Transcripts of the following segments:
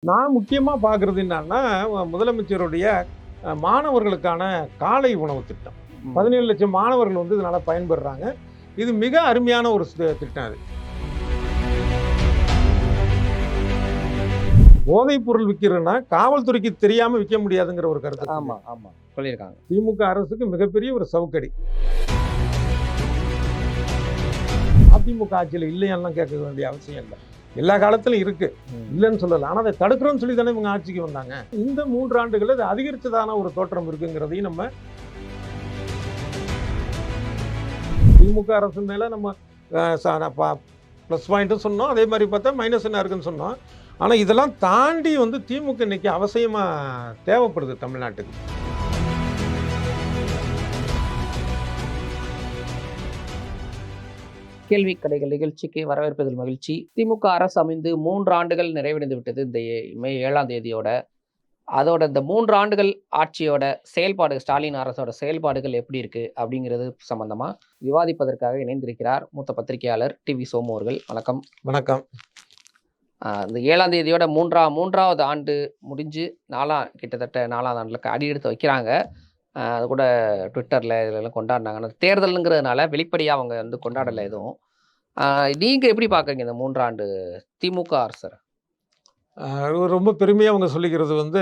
நான் முக்கியமா பார்க்குறது என்னன்னா, முதலமைச்சருடைய மாணவர்களுக்கான காலை உணவு திட்டம். ம். 17,00,000 மாணவர்கள் வந்து இதனால பயன்பெறுறாங்க. இது மிக அருமையான ஒரு திட்டம் அது. போதைப் பொருள் விக்கிறதுன்னா, காவல்துறைக்கு தெரியாம விக்க முடியாதுங்கிற ஒரு கருத்து இருக்கு. ஆமா, ஆமா. சொல்லியிருக்காங்க. திமுக அரசுக்கு மிகப்பெரிய ஒரு சவுக்கடி. அதிமுக ஆட்சியில இல்லையான்லாம் கேட்க வேண்டிய அவசியம் இல்ல. எல்லா காலத்திலும் இருக்கு. இல்லைன்னு சொல்லல. ஆனா அதை தடுக்கிறோம்னு சொல்லி தானே இவங்க ஆட்சிக்கு வந்தாங்க. இந்த 3 ஆண்டுகள் அது அதிகரிச்சதான ஒரு தோற்றம் இருக்குங்கிறதையும் நம்ம திமுக அரசு மேல நம்ம ப்ளஸ் பாயிண்ட்டும் சொன்னோம். அதே மாதிரி பார்த்தா மைனஸ் என்ன இருக்குன்னு சொன்னோம். ஆனா இதெல்லாம் தாண்டி வந்து திமுக இன்னைக்கு அவசியமா தேவைப்படுது தமிழ்நாட்டுக்கு. கேள்வி கடைகள் நிகழ்ச்சிக்கு வரவேற்பதில் மகிழ்ச்சி. திமுக அரசு அமைந்து 3 ஆண்டுகள் நிறைவடைந்து விட்டது. இந்த மே 7ஆம் தேதியோட. அதோட இந்த 3 ஆண்டுகள் ஆட்சியோட செயல்பாடு, ஸ்டாலின் அரசோட செயல்பாடுகள் எப்படி இருக்கு அப்படிங்கிறது சம்பந்தமா விவாதிப்பதற்காக இணைந்திருக்கிறார் மூத்த பத்திரிகையாளர் டிவி சோமு அவர்கள். வணக்கம். வணக்கம். இந்த 7ஆம் தேதியோட 3ஆவது ஆண்டு முடிஞ்சு கிட்டத்தட்ட 4ஆவது ஆண்டுல அடி எடுத்து வைக்கிறாங்க. அது கூட ட்விட்டர்ல இதெல்லாம் கொண்டாடினாங்க. ஆனா தேர்தலுங்கிறதுனால வெளிப்படையா அவங்க வந்து கொண்டாடல எதுவும். நீங்க எப்படி பார்க்குறீங்க இந்த 3 ஆண்டு திமுக அரசர? ரொம்ப பெருமையா அவங்க சொல்லிக்கிறது வந்து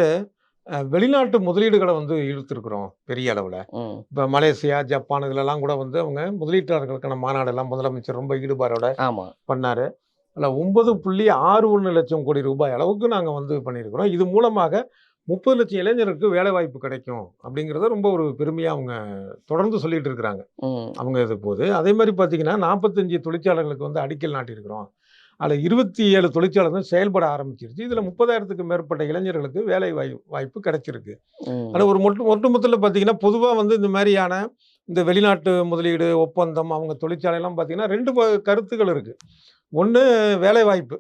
வெளிநாட்டு முதலீடுகளை வந்து இழுத்துருக்குறோம் பெரிய அளவுல. ம். இப்போ மலேசியா, ஜப்பான் இதுலலாம் கூட வந்து அவங்க முதலீட்டாளர்களுக்கான மாநாடெல்லாம் முதலமைச்சர் ரொம்ப ஈடுபாடோட ஆமா. பண்ணாரு. அதில் 9.61 லட்சம் கோடி ரூபாய் அளவுக்கு நாங்கள் வந்து பண்ணியிருக்கிறோம். இது மூலமாக 30 லட்சம் இளைஞருக்கு வேலைவாய்ப்பு கிடைக்கும் அப்படிங்கிறத ரொம்ப ஒரு பெருமையாக அவங்க தொடர்ந்து சொல்லிட்டு இருக்கிறாங்க. ம். அவங்க இது போது அதே மாதிரி பார்த்தீங்கன்னா 45 தொழிற்சாலைகளுக்கு வந்து அடிக்கல் நாட்டியிருக்கிறோம். அதில் 27 தொழிற்சாலைகள் செயல்பட ஆரம்பிச்சிருச்சு. இதில் 30,000த்துக்கு மேற்பட்ட இளைஞர்களுக்கு வேலை வாய்ப்பு கிடைச்சிருக்கு. ம். ஆனால் ஒரு ஒட்டுமொத்தத்தில் பார்த்தீங்கன்னா பொதுவாக வந்து இந்த மாதிரியான இந்த வெளிநாட்டு முதலீடு ஒப்பந்தம் அவங்க தொழிற்சாலையெல்லாம் பார்த்தீங்கன்னா 2 கருத்துக்கள் இருக்குது. ஒன்று வேலைவாய்ப்பு.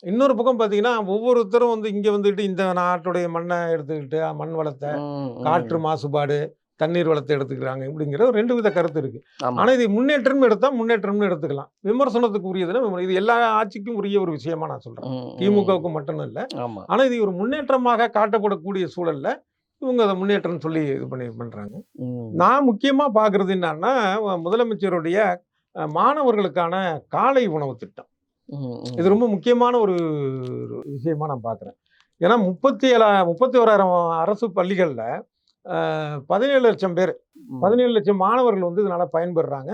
இன்னொரு பக்கம் பார்த்தீங்கன்னா ஒவ்வொருத்தரும் வந்து இங்கே வந்துட்டு இந்த நாட்டுடைய மண்ணை எடுத்துக்கிட்டு மண் வளத்தை, காற்று மாசுபாடு, தண்ணீர் வளத்தை எடுத்துக்கிறாங்க இப்படிங்கிற 2 வித கருத்து இருக்குது. ஆமா. ஆனால் இது முன்னேற்றம்னு எடுத்தால் முன்னேற்றம்னு எடுத்துக்கலாம். விமர்சனத்துக்கு உரியதுன்னா இது எல்லா ஆட்சிக்கும் உரிய ஒரு விஷயமா நான் சொல்கிறேன். திமுகவுக்கு மட்டும் இல்லை. ஆமா. ஆனால் இது ஒரு முன்னேற்றமாக காட்டப்படக்கூடிய சூழல்ல இவங்க அதை முன்னேற்றம்னு சொல்லி இது பண்ணுறாங்க. நான் முக்கியமாக பார்க்குறது என்னன்னா முதலமைச்சருடைய மாணவர்களுக்கான காலை உணவு திட்டம். இது ரொம்ப முக்கியமான ஒரு விஷயமா நான் பார்க்குறேன். ஏன்னா 31,000 அரசு பள்ளிகளில் 17 லட்சம் பேர் 17 லட்சம் மாணவர்கள் வந்து இதனால பயன்பெறுறாங்க.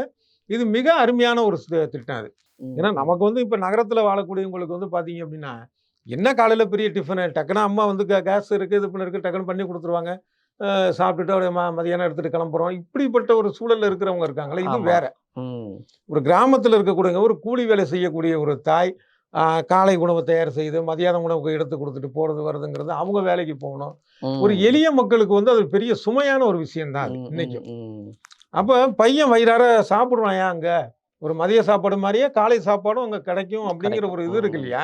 இது மிக அருமையான ஒரு திட்டம் அது. ஏன்னா நமக்கு வந்து இப்போ நகரத்தில் வாழக்கூடியவங்களுக்கு வந்து பார்த்தீங்க அப்படின்னா என்ன காலையில் பெரிய டிஃபனு டக்குன்னு அம்மா வந்து கேஸ் இருக்குது இது இருக்குது டக்குன்னு பண்ணி கொடுத்துருவாங்க. சாப்பிட்டுட்டு அப்படியே மதியானம் எடுத்துகிட்டு கிளம்புறோம். இப்படிப்பட்ட ஒரு சூழலில் இருக்கிறவங்க இருக்காங்களே இது வேற. ஒரு கிராமத்தில் இருக்கக்கூடிய ஒரு கூலி வேலை செய்யக்கூடிய ஒரு தாய் காலை உணவு தயார் செய்து மதியான உணவுக்கு எடுத்து கொடுத்துட்டு போகிறது வருதுங்கிறது அவங்க வேலைக்கு போகணும். ஒரு எளிய மக்களுக்கு வந்து அது பெரிய சுமையான ஒரு விஷயம்தான் அது இன்னைக்கும். அப்போ பையன் வயிறார சாப்பிடுவான் அங்கே ஒரு மதிய சாப்பாடு மாதிரியே காலை சாப்பாடும் அங்கே கிடைக்கும் அப்படிங்கிற ஒரு இது இருக்கு இல்லையா.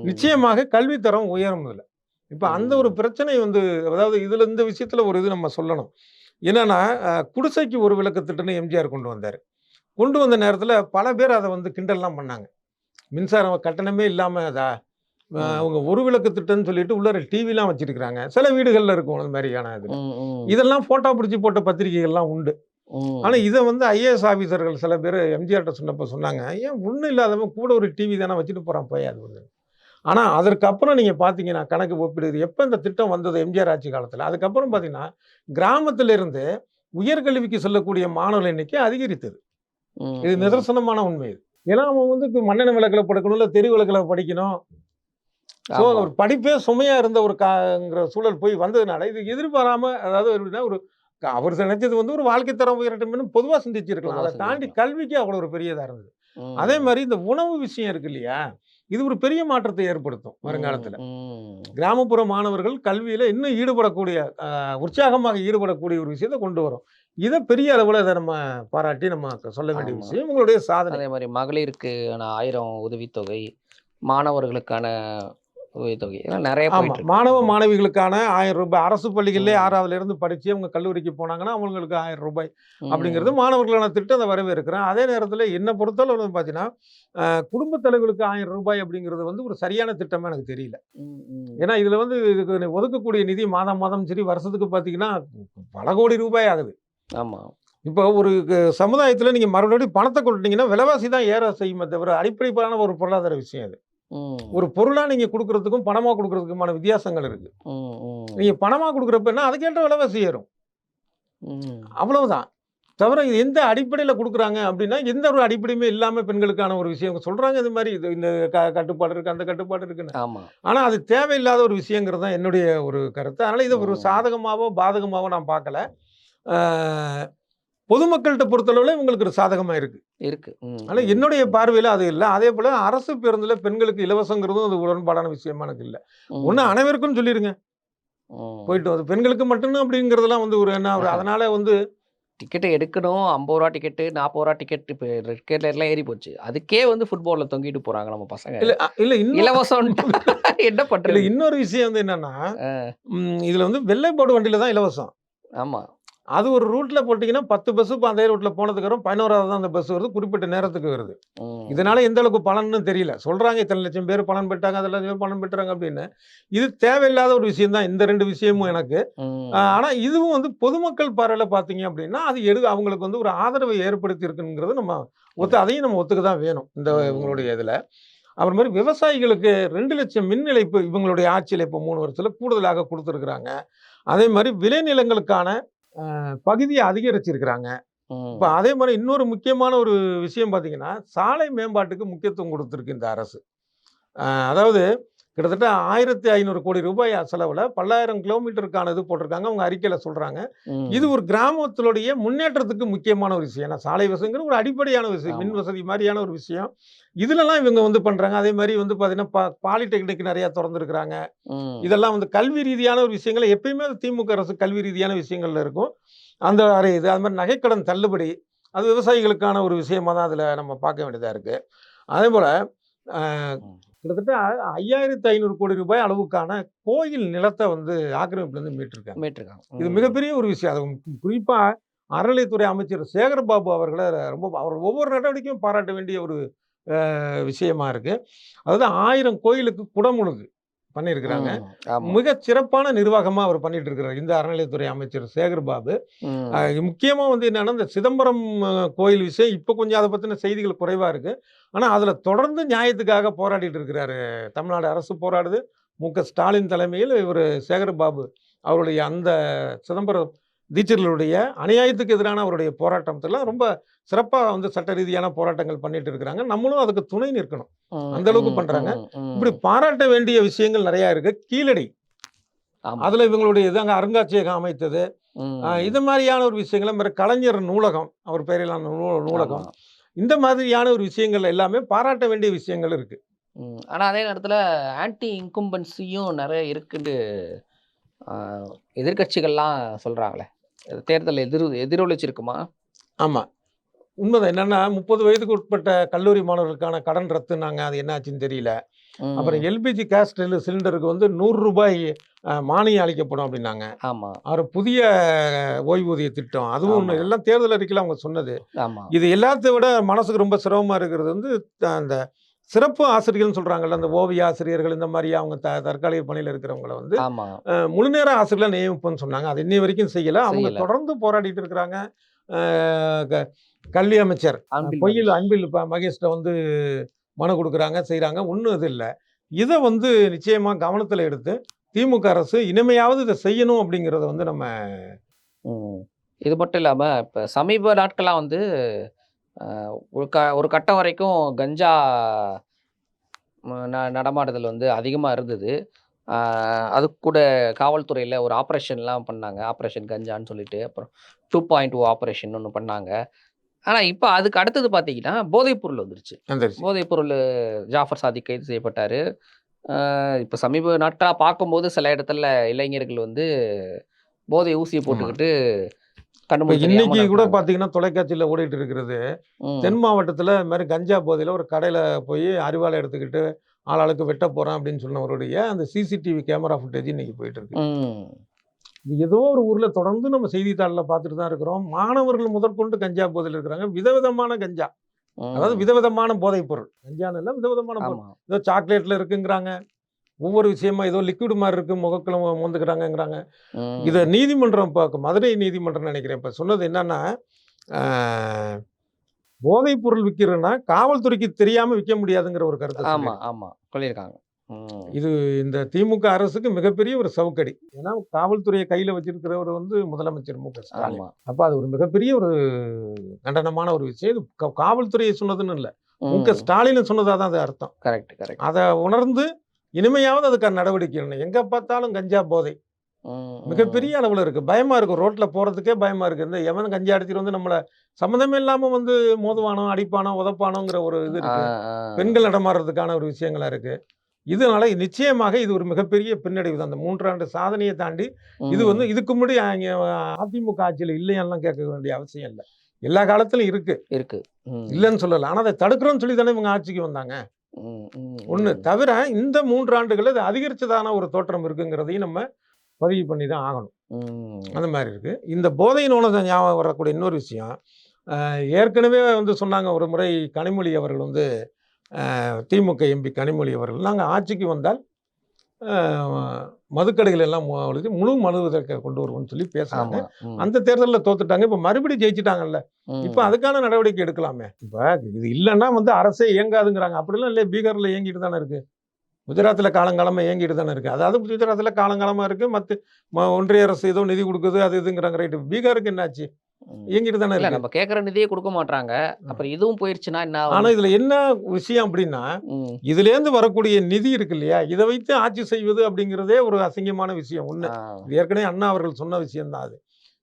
நிச்சயமாக கல்வித்தரம் உயரும் இதில். இப்போ அந்த ஒரு பிரச்சனை வந்து அதாவது இதில் இந்த விஷயத்தில் ஒரு இது நம்ம சொல்லணும். என்னன்னா குடிசைக்கு ஒரு விளக்கு திட்டம்னு எம்ஜிஆர் கொண்டு வந்தார். கொண்டு வந்த நேரத்தில் பல பேர் அதை வந்து கிண்டல்லாம் பண்ணாங்க. மின்சாரம் கட்டணமே இல்லாமல் அவங்க ஒரு விளக்கு திட்டம்னு சொல்லிட்டு உள்ள டிவிலாம் வச்சிருக்கிறாங்க. சில வீடுகளில் இருக்கும் அது மாதிரியான இது. இதெல்லாம் ஃபோட்டோ பிடிச்சி போட்ட பத்திரிகைகள்லாம் உண்டு. ஆனால் இதை வந்து ஐஏஎஸ் ஆஃபீஸர்கள் சில பேர் எம்ஜிஆர்கிட்ட சொன்னப்போ சொன்னாங்க, ஏன் ஒன்றும் இல்லாதவன் கூட ஒரு டிவி தானே வச்சுட்டு போகிறான் போய் அது வந்து. ஆனால் அதற்கப்புறம் நீங்கள் பார்த்தீங்கன்னா கணக்கு ஒப்பிடுது எப்போ இந்த திட்டம் வந்தது எம்ஜிஆர் ஆட்சி காலத்தில். அதுக்கப்புறம் பார்த்தீங்கன்னா கிராமத்திலிருந்து உயர்கல்விக்கு செல்லக்கூடிய மாணவர்கள் எண்ணிக்கை அதிகரித்தது. இது நிதர்சனமான உண்மை இது. ஏன்னா அவன் வந்து மண்ணெண்ணெய் விளக்கில் படிக்கணும் இல்லை தெரு விளக்கில் படிக்கணும். ஸோ ஒரு படிப்பே சுமையா இருந்த ஒரு சூழல் போய் வந்ததுனால இது எதிர்பாராம அதாவது எப்படின்னா ஒரு அவர் நினைச்சது வந்து ஒரு வாழ்க்கை தரம் உயரட்டும்னு பொதுவாக சிந்திச்சிருக்கலாம். அதை தாண்டி கல்விக்கு அவ்வளோ ஒரு பெரியதாக இருந்தது. அதே மாதிரி இந்த உணவு விஷயம் இருக்கு இல்லையா, இது ஒரு பெரிய மாற்றத்தை ஏற்படுத்தும் வருங்காலத்தில். கிராமப்புற மாணவர்கள் கல்வியில இன்னும் ஈடுபடக்கூடிய உற்சாகமாக ஈடுபடக்கூடிய ஒரு விஷயத்தை கொண்டு வரும். இதை பெரிய அளவில் இதை நம்ம பாராட்டி நம்ம சொல்ல வேண்டிய விஷயம் உங்களுடைய சாதனை. அதே மாதிரி மகளிருக்கு 1000 உதவித்தொகை, மாணவர்களுக்கான உதவித்தொகை இதெல்லாம் நிறைய ஆமா. போயிட்டு இருக்கு. மாணவ, மாணவிகளுக்கான ரூ. 1000 அரசு பள்ளிகள்லயே ம். 6வதுல இருந்து படிச்சு அவங்க கல்லூரிக்கு போனாங்கன்னா, அவங்களுக்கு ரூ. 1000 அப்படிங்கிறது ம். மாணவர்களுக்கான திட்டத்த வரவேற்கிறேன். அதே நேரத்தில என்ன பொறுத்தளவு வந்து பார்த்தீங்கன்னா, குடும்பத் தலைவர்களுக்கு ரூ. 1000 அப்படிங்கிறது வந்து ஒரு சரியான திட்டமா எனக்கு தெரியல. ம். ம். ஏன்னா, இதுல வந்து இதுக்கு ஒதுக்கக்கூடிய நிதி மாதம், மாதம் சரி வருஷத்துக்கு பார்த்தீங்கன்னா, பல கோடி ரூபாய் ஆகுது. ஆமா. இப்போ ஒரு சமுதாயத்தில நீங்க மறுபடியும் பணத்த கொட்டுனீங்கன்னா, விலைவாசி தான் ஏற செய்யுமே தவிர, அடிப்படையான ஒரு பொருளாதார விஷயம் அது. ம். ஒரு பொருளா நீங்க குடுக்குறதுக்கும், பணமா குடுக்குறதுக்குமான வித்தியாசங்கள் இருக்கு. ம். ம். நீங்க பணமா குடுக்குறப்ப என்ன, அதுக்கேற்ற விலைவாசி ஏறும். ம். அவ்வளவுதான். தவிர இது எந்த அடிப்படையில குடுக்குறாங்க அப்டின்னா, எந்த ஒரு அடிப்படையுமே இல்லாம பெண்களுக்கான ஒரு விஷயம் சொல்றாங்க இது மாரி இது இந்த கட்டுப்பாடு இருக்கு, அந்த கட்டுப்பாடு இருக்குன்னு. ஆமா. ஆனா அது தேவையில்லாத ஒரு விஷயங்கிறது தான் என்னுடைய ஒரு கருத்து. அதனால இத ஒரு ம். சாதகமாவோ, பாதகமாவோ நான் பார்க்கல. ஆ பொதுமக்கள்ட்ட பொறுத்தளவுல இவங்களுக்கு ஒரு சாதகமா இருக்கு. இருக்கு. ம். ஆனா ம். என்னுடைய ம். பார்வையில அது இல்ல. அதேபோல அரசு பேருந்துல பெண்களுக்கு இலவசங்கிறதும் அது உடன்பாடான விஷயமா எனக்கு இல்ல. ஒண்ணு ம். அனைவருக்கும் சொல்லிருங்க. ம். போயிட்டு வந்து பெண்களுக்கு மட்டும் அப்படிங்கிறதெல்லாம் வந்து ஒரு என்ன ஒரு அதனால வந்து டிக்கெட் எடுக்கணும். ரூ. 50 டிக்கெட்டு, ரூ. 40 டிக்கெட் இப்ப ரெட் கலர்லாம் ஏறி போச்சு. அதுக்கே வந்து ஃபுட்பால்ல தொங்கிட்டு போறாங்க நம்ம பசங்க. இல்ல இன்னும் இலவசம்ன்ட்டா என்ன இல்ல பண்றது? இன்னொரு விஷயம் வந்து என்னன்னா, அ இதுல வந்து வெள்ளை போர்டு வண்டியில தான் இலவசம். ஆமா. அது ஒரு ரூட்ல போட்டீங்கன்னா 10 பஸ் இப்ப அதே ரூட்ல போனதுக்கப்புறம் 11வது தான் அந்த பஸ் வருது. குறிப்பிட்ட நேரத்துக்கு வருது. ம். இதனால எந்த அளவுக்கு பலன்னு தெரியல. சொல்றாங்க இத்தனை லட்சம் பேர் பலன் பெற்றாங்க, அதில லட்சம் பேர் பலன் பெற்றாங்க அப்படின்னு. இது தேவையில்லாத ஒரு விஷயம் தான். இந்த 2 விஷயமும் எனக்கு. ம். ஆனா இதுவும் வந்து பொதுமக்கள் பார்வையில பார்த்தீங்க அப்படின்னா, அது அவங்களுக்கு வந்து ஒரு ஆதரவை ஏற்படுத்தி இருக்குங்கிறது நம்ம அதையும் நம்ம ஒத்துக்க தான் வேணும். இந்த ம். இவங்களுடைய இதுல. அப்புறமேல் விவசாயிகளுக்கு 2,00,000 மின் இணைப்பு இவங்களுடைய ஆட்சியில இப்ப 3 வருஷத்துல கூடுதலாக குடுத்துருக்காங்க. அதே மாரி விளைநிலங்களுக்கான பகுதிய அதிகரிச்சிருக்கிறாங்க. இப்ப ம். அதே மாரி இன்னொரு முக்கியமான ஒரு விஷயம் பார்த்தீங்கன்னா, சாலை மேம்பாட்டுக்கு முக்கியத்துவம் குடுத்திருக்கு இந்த அரசு. அதாவது கிட்டத்தட்ட ரூ. 1,500 கோடி ரூபாய் செலவுல பல்லாயிரம் கிலோமீட்டருக்கான இது போட்டிருக்காங்க. அவங்க அறிக்கையில சொல்றாங்க. இது ம். ஒரு கிராமத்தினுடைய முன்னேற்றத்துக்கு முக்கியமான ஒரு விஷயம். ஏன்னா சாலை வசதிங்கிறது ஒரு அடிப்படையான விஷயம். மின் ஆமா. வசதி மாரியான ஒரு விஷயம். இதுலலாம் இவங்க வந்து பண்றாங்க. அதே மாரி வந்து பார்த்தீங்கன்னா, பாலிடெக்னிக் நெறைய தொறந்திருக்கிறாங்க. ம். இதெல்லாம் வந்து கல்வி ரீதியான ஒரு விஷயங்கள எப்பயுமே திமுக அரசு கல்வி ரீதியான விஷயங்கள்ல இருக்கும். அந்த இது அது மாரி நகைக்கடன் தள்ளுபடி, அது விவசாயிகளுக்கான ஒரு விஷயமா தான் அதில நம்ம பார்க்க வேண்டியதா இருக்கு. அதேபோல அ ம். கிட்டத்தட்ட 5,500 கோடி ரூபாய் அளவுக்கான கோயில் நிலத்த வந்து ஆக்கிரமிப்புலருந்து மீட்டிருக்காங்க. மீட்டுருக்காங்க. இது ம். மிகப்பெரிய ஒரு விஷயம். அது குறிப்பா அறநிலைத்துறை அமைச்சர் சேகர் பாபு அவர்கள அவர் ஒவ்வொரு நடவடிக்கையும் பாராட்ட வேண்டிய ஒரு விஷயமா இருக்கு. அதாவது 1000 கோயிலுக்கு குடமுழுக்கு பண்ணியிருக்கிறாங்க. ம். ஆமா. மிகச் சிறப்பான நிர்வாகமா அவர் பண்ணிட்டு இருக்கிறார். இந்த அறநிலையத்துறை அமைச்சர் சேகர் பாபு. அ ம். முக்கியமா வந்து என்னன்னா, இந்த சிதம்பரம் கோயில் விஷயம் இப்ப கொஞ்சம் அத பத்தின செய்திகள் குறைவா இருக்கு. ஆனா, அதுல தொடர்ந்து நியாயத்துக்காக போராடிட்டு இருக்கிறாரு. தமிழ்நாடு அரசு போராடுது. ஸ்டாலின் தலைமையில் இவரு சேகர் பாபு அவருடைய அந்த சிதம்பரம் தீட்சிதர்களுடைய அநியாயத்துக்கு எதிரான அவருடைய போராட்டத்தெல்லாம் ரொம்ப சிறப்பா வந்து சட்ட ரீதியான போராட்டங்கள் பண்ணிட்டு இருக்கிறாங்க. நம்மளும் அதுக்கு துணை நிற்கணும். ம். அந்த அளவுக்கு ம். பண்றாங்க. ம். இப்படி ம். பாராட்ட வேண்டிய விஷயங்கள் நெறையா இருக்கு. கீழடி. ஆமா. அதுல இவங்களுடைய இது அங்க அருங்காட்சியகம் அமைத்தது. இது ம். மாரியான ஒரு விஷயங்கள கலைஞர் நூலகம், அவர் பெயரிலான ஆமா. நூலகம். இந்த மாதிரியான ஒரு விஷயங்கள் எல்லாமே பாராட்ட வேண்டிய விஷயங்கள் இருக்கு. ம். ஆனா அதே நேரத்துல ஆன்டி இன்கும்பன்சியும் நெறைய இருக்குன்னு ஆ எதிர்க்கட்சிகள்லாம் சொல்றாங்களே. தேர்தல் எதிரொலிச்சிருக்குமா? ஆமா. உண்மதான். என்னன்னா 30 வயதுக்கு உட்பட்ட கல்லூரி மாணவர்களுக்கான கடன் ரத்துனாங்க. அது என்ன ஆச்சுன்னு தெரியல. அப்புறம் ம். எல்பிஜி கேஸ் சிலிண்டருக்கு வந்து ரூ. 100 மானியம் அளிக்கப்படும் அப்டின்னாங்க. ஆமா, அப்புறம் புதிய ஓய்வூதிய திட்டம். அதுவும் ஆமா, ஒண்ணு எல்லாம் தேர்தல் அறிக்கையில அவங்க சொன்னது. ஆமா. இது எல்லாத்த விட மனசுக்கு ரொம்ப சிரமமா இருக்கிறது வந்து, அந்த சிறப்பு ஆசிரியர்கள்ன்னு சொல்றாங்கல்ல, அந்த ஓவிய ஆசிரியர்கள் இந்த மாரி அவங்க தற்காலிக பணியில இருக்கிறவங்கள வந்து, ஆமா. முழுநேர ஆசிரியர்களா நியமிப்போம்ன்னு சொன்னாங்க. அது இன்னைய வரைக்கும் செய்யல. அவங்க செய்யல. தொடர்ந்து போராடிட்டு இருக்கிறாங்க. அ க கல்வி அமைச்சர் அன்பில் பொய்யில் மகேஷ். அன்பில் மகேஷ்ட வந்து மனு குடுக்குறாங்க, செய்றாங்க. ஒண்ணும் இது இல்ல. இத வந்து நிச்சயமா கவனத்துல எடுத்து, திமுக அரசு இனிமையாவது இத செய்யணும் அப்படிங்கிறத வந்து நம்ம ம். இது மட்டும் இல்லாம, இப்ப சமீப நாட்களா வந்து அ ஒரு கட்டம் வரைக்கும் கஞ்சா நடமாடுதல் வந்து அதிகமா இருந்தது. ஆ அதுக்கு கூட காவல்துறையில ஒரு ஆப்பரேஷன்லாம் பண்ணாங்க. ஆப்பரேஷன் கஞ்சான்னு சொல்லிட்டு. அப்புறம் 2.0 ஆப்பரேஷன் ஒண்ணு பண்ணாங்க. ஆனா, இப்ப அதுக்கு அடுத்தது பார்த்தீங்கன்னா, போதைப் பொருள் வந்துருச்சு. வந்துருச்சு. போதைப் பொருளு ஜாஃபர் சாதிக் கைது செய்யப்பட்டாரு. இப்ப சமீப நாட்களா பார்க்கும்போது சில இடத்துல இளைஞர்கள் வந்து போதை ஊசிய ஆமா. போட்டுக்கிட்டு கண்ணு இப்ப மூடி தெரியாம இன்னைக்கு கூட நடக்குறாங்க. பார்த்தீங்கன்னா, தொலைக்காட்சியில ஓடிட்டு இருக்கிறது. தென் ம். மாவட்டத்தில இது மாரி கஞ்சா போதையில ஒரு கடையில போய் அரிவாளை எடுத்துக்கிட்டு ஆளாளுக்கு வெட்ட போகிறேன் அப்படின்னு சொன்னவருடைய அந்த சிசிடிவி கேமரா ஃபுட்டேஜ் இன்னைக்கு போயிட்டு இருக்கு. இது ஏதோ ஒரு ஊரில் தொடர்ந்து நம்ம செய்தித்தாளில் பார்த்துட்டு தான் இருக்கிறோம். மாணவர்கள் முதற்கொண்டு கஞ்சா போதையில் இருக்கிறாங்க. விதவிதமான கஞ்சா, அதாவது விதவிதமான போதைப் பொருள். கஞ்சான்னு இல்லை, விதவிதமான பொருள். ஏதோ சாக்லேட்டில் இருக்குங்கிறாங்க, ஒவ்வொரு விஷயமா ஏதோ லிக்விட் மாதிரி இருக்கு, முகக்கில் மோந்துக்கிறாங்கங்கிறாங்க. இதை நீதிமன்றம் இப்போ மதுரை நீதிமன்றம் நினைக்கிறேன் இப்போ சொன்னது என்னன்னா, போதைப் பொருள் விற்கிறன்னா காவல்துறைக்கு தெரியாம விற்க முடியாதுங்கிற ஒரு கருத்து. சொல்லியிருக்காங்க. இது இந்த திமுக அரசுக்கு மிகப்பெரிய ஒரு சவுக்கடி. ஏன்னா காவல்துறையை கையில வச்சிருக்கிறவர் வந்து முதலமைச்சர் மு க ஸ்டாலின். அப்ப அது ஒரு மிகப்பெரிய ஒரு கண்டனமான ஒரு விஷயம். இது காவல்துறையை சொன்னதுன்னு இல்லை, மு க ஸ்டாலின் சொன்னதாதான் அது அர்த்தம். கரெக்ட். அதை உணர்ந்து இனிமையாவது அதுக்கான நடவடிக்கை. எங்க பார்த்தாலும் கஞ்சா போதை மிகப்பெரிய அளவுல இருக்கு. பயமா இருக்கு, ரோட்ல போறதுக்கே பயமா இருக்கு. இந்த எவன் கஞ்சா அடிச்சிட்டு வந்து நம்மள சம்மந்தமே இல்லாம வந்து மோதுவானோ, அடிப்பானோ, உதப்பானோங்கிற ஒரு இது இருக்கு. பெண்கள் நடமாடுறதுக்கான ஒரு விஷயங்களா இருக்கு. இதனால நிச்சயமாக இது ஒரு மிகப்பெரிய பின்னடைவு தான். அந்த 3 ஆண்டு சாதனையை தாண்டி இது வந்து இதுக்கு முன்னாடி அதிமுக ஆட்சியில் இல்லையான்லாம் கேட்க வேண்டிய அவசியம் இல்லை. எல்லா காலத்திலும் இருக்கு இல்லைன்னு சொல்லல. ஆனா அதை தடுக்கிறோம்னு சொல்லி தானே இவங்க ஆட்சிக்கு வந்தாங்க. ஒண்ணு தவிர இந்த 3 ஆண்டுகள் அது அதிகரிச்சதான ஒரு தோற்றம் இருக்குங்கிறதையும் நம்ம பதிவு பண்ணி தான் ஆகணும். அந்த மாதிரி இருக்கு. இந்த போதை நோனதை ஞாபகம் வரக்கூடிய இன்னொரு விஷயம், ஏற்கனவே வந்து சொன்னாங்க ஒரு முறை கனிமொழி அவர்கள் வந்து, திமுக எம்பி கனிமொழி அவர்கள், நாங்கள் ஆட்சிக்கு வந்தால் மதுக்கடைகள் எல்லாம் முழு மது விலக்கை கொண்டு வருவோம்னு சொல்லி பேசுறாங்க. அந்த தேர்தலில் தோத்துட்டாங்க. இப்போ மறுபடியும் ஜெயிச்சிட்டாங்கல்ல, இப்போ அதுக்கான நடவடிக்கை எடுக்கலாமே. இப்போ இது இல்லைன்னா வந்து அரசே இயங்காதுங்கிறாங்க. அப்படிலாம் இல்லையே, பீகாரில் இயங்கிட்டு தானே இருக்கு, குஜராத்தில் காலங்காலமாக இயங்கிட்டு தானே இருக்குது. அதாவது குஜராத்தில் காலங்காலமாக இருக்குது, மற்ற ஒன்றிய அரசு ஏதோ நிதி கொடுக்குது அது இதுங்கிறாங்க. ரைட்டு, பீகாருக்கு என்னாச்சு, இயங்கிட்டு தானே இருக்கு. நம்ம கேட்குற நிதியே கொடுக்க மாட்டாங்க, அப்புறம் இதுவும் போயிடுச்சுன்னா என்ன? ஆனால் இதில் என்ன விஷயம் அப்படின்னா, இதுலேருந்து வரக்கூடிய நிதி இருக்கு இல்லையா, இதை வைத்து ஆட்சி செய்வது அப்படிங்கிறதே ஒரு அசிங்கமான விஷயம். ஒன்று, ஏற்கனவே அண்ணா அவர்கள் சொன்ன விஷயம்தான் அது.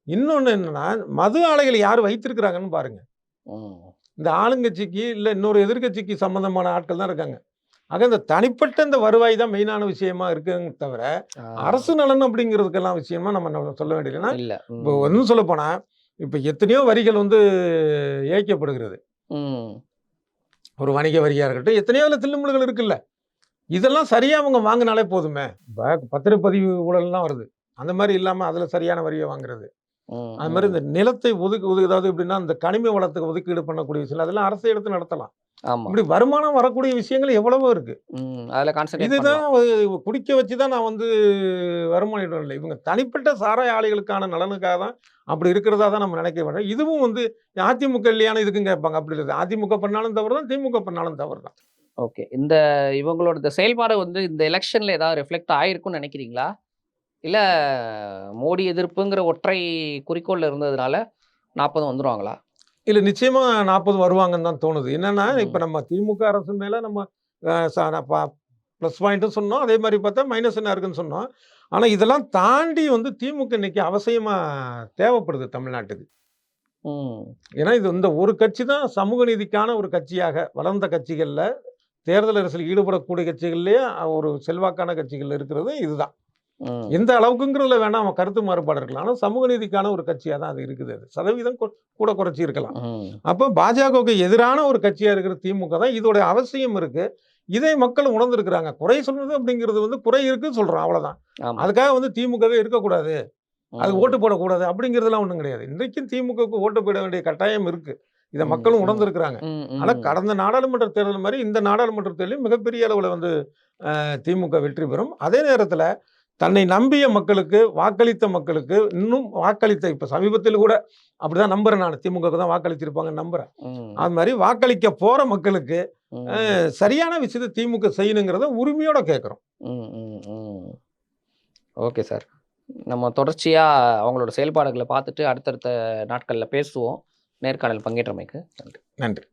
இன்னொன்று என்னன்னா, மது ஆலைகள் யார் வைத்திருக்கிறாங்கன்னு பாருங்க. இந்த ஆளுங்கட்சிக்கு இல்லை இன்னொரு எதிர்கட்சிக்கு சம்பந்தமான ஆட்கள் தான் இருக்காங்க. ஆக இந்த தனிப்பட்ட இந்த வருவாய் தான் மெயினான விஷயமா இருக்குங்க தவிர, அரசு நலன் அப்படிங்கிறதுக்கெல்லாம் விஷயமா நம்ம சொல்ல வேண்டியதுன்னா, இப்போ ஒன்றும் சொல்ல போனா இப்போ எத்தனையோ வரிகள் வந்து ஏய்க்கப்படுகிறது. ஒரு வணிக வரியா இருக்கட்டும், எத்தனையோ தில்லுமுல்கள் இருக்குல்ல, இதெல்லாம் சரியா அவங்க வாங்கினாலே போதுமே. இப்போ பத்திரப்பதிவு ஊழல்லாம் வருது, அந்த மாதிரி இல்லாம அதுல சரியான வரியை வாங்குறது. அது மாதிரி இந்த நிலத்தை அதாவது எப்படின்னா இந்த கனிம வளத்துக்கு ஒதுக்கீடு பண்ணக்கூடிய விஷயம், அதெல்லாம் அரசு எடுத்து நடத்தலாம். இப்படி வருமானம் வரக்கூடிய விஷயங்கள் எவ்வளவோ இருக்கு. இதுதான் குடிக்க வச்சுதான் நான் வந்து வருமானம் இல்லை. இவங்க தனிப்பட்ட சாராய ஆலைகளுக்கான நலனுக்காக தான் அப்படி இருக்கிறதா தான் நம்ம நினைக்க வேண்டாம். இதுவும் வந்து அதிமுக இல்லையான இதுக்கும் கேட்பாங்க. அப்படி இல்லை, அதிமுக பண்ணாலும் தவறு தான், திமுக பண்ணாலும் தவறு தான். ஓகே, இந்த இவங்களோட செயல்பாடு வந்து இந்த எலெக்ஷன்ல ஏதாவது ரிஃப்ளெக்ட் ஆயிருக்கும்னு நினைக்கிறீங்களா? இல்ல மோடி எதிர்ப்புங்கிற ஒற்றை குறிக்கோள்ல இருந்ததுனால 40 வந்துருவாங்களா? இல்லை, நிச்சயமா 40 வருவாங்கன்னு தான் தோணுது. என்னன்னா, இப்போ நம்ம திமுக அரசு மேலே நம்ம ப்ளஸ் பாயிண்ட்டும் சொன்னோம், அதே மாதிரி பார்த்தா மைனஸ் என்ன இருக்குன்னு சொன்னோம். ஆனால் இதெல்லாம் தாண்டி வந்து திமுக இன்னைக்கு அவசியமாக தேவைப்படுது தமிழ்நாட்டுக்கு. ஏன்னா இது இந்த ஒரு கட்சி தான் சமூக நீதிக்கான ஒரு கட்சியாக வளர்ந்த கட்சிகளில், தேர்தல் அரசியல் ஈடுபடக்கூடிய கட்சிகள்லேயே ஒரு செல்வாக்கான கட்சிகள் இருக்கிறது இதுதான். எந்த அளவுக்குங்கிறதுல வேணா அவன் கருத்து மாறுபாடு இருக்கலாம், ஆனால் சமூக நீதிக்கான ஒரு கட்சியாக தான் அது இருக்குது. அது சதவீதம் கூட குறைச்சி இருக்கலாம். அப்போ பாஜகவுக்கு எதிரான ஒரு கட்சியாக இருக்கிற திமுக தான், இதோட அவசியம் இருக்கு. இதை மக்கள் உணர்ந்திருக்கிறாங்க. குறை சொல்றது அப்படிங்கிறது வந்து குறை இருக்குன்னு சொல்றோம், அவ்வளவுதான். அதுக்காக வந்து திமுகவே இருக்கக்கூடாது, அது ஓட்டு போடக்கூடாது அப்படிங்கிறதுலாம் ஒன்றும் கிடையாது. இன்றைக்கும் திமுகவுக்கு ஓட்டு போட வேண்டிய கட்டாயம் இருக்கு, இதை மக்களும் உணர்ந்திருக்கிறாங்க. ஆனால் கடந்த நாடாளுமன்ற தேர்தல் மாதிரி இந்த நாடாளுமன்ற தேர்தலில் மிகப்பெரிய அளவில் வந்து திமுக வெற்றி பெறும். அதே நேரத்தில் தன்னை நம்பிய மக்களுக்கு, வாக்களித்த மக்களுக்கு, இன்னும் வாக்களித்த இப்போ சமீபத்தில் கூட அப்படிதான் நம்புறேன், நான் திமுக தான் வாக்களிச்சிருப்பாங்க நம்புறேன். அது மாதிரி வாக்களிக்க போற மக்களுக்கு சரியான விஷயத்தை திமுக செய்யணுங்கிறத உரிமையோட கேட்குறோம். ஓகே சார், நம்ம தொடர்ச்சியா அவங்களோட செயல்பாடுகளை பார்த்துட்டு அடுத்தடுத்த நாட்களில் பேசுவோம். நேர்காணல் பங்கேற்றமைக்கு நன்றி. நன்றி.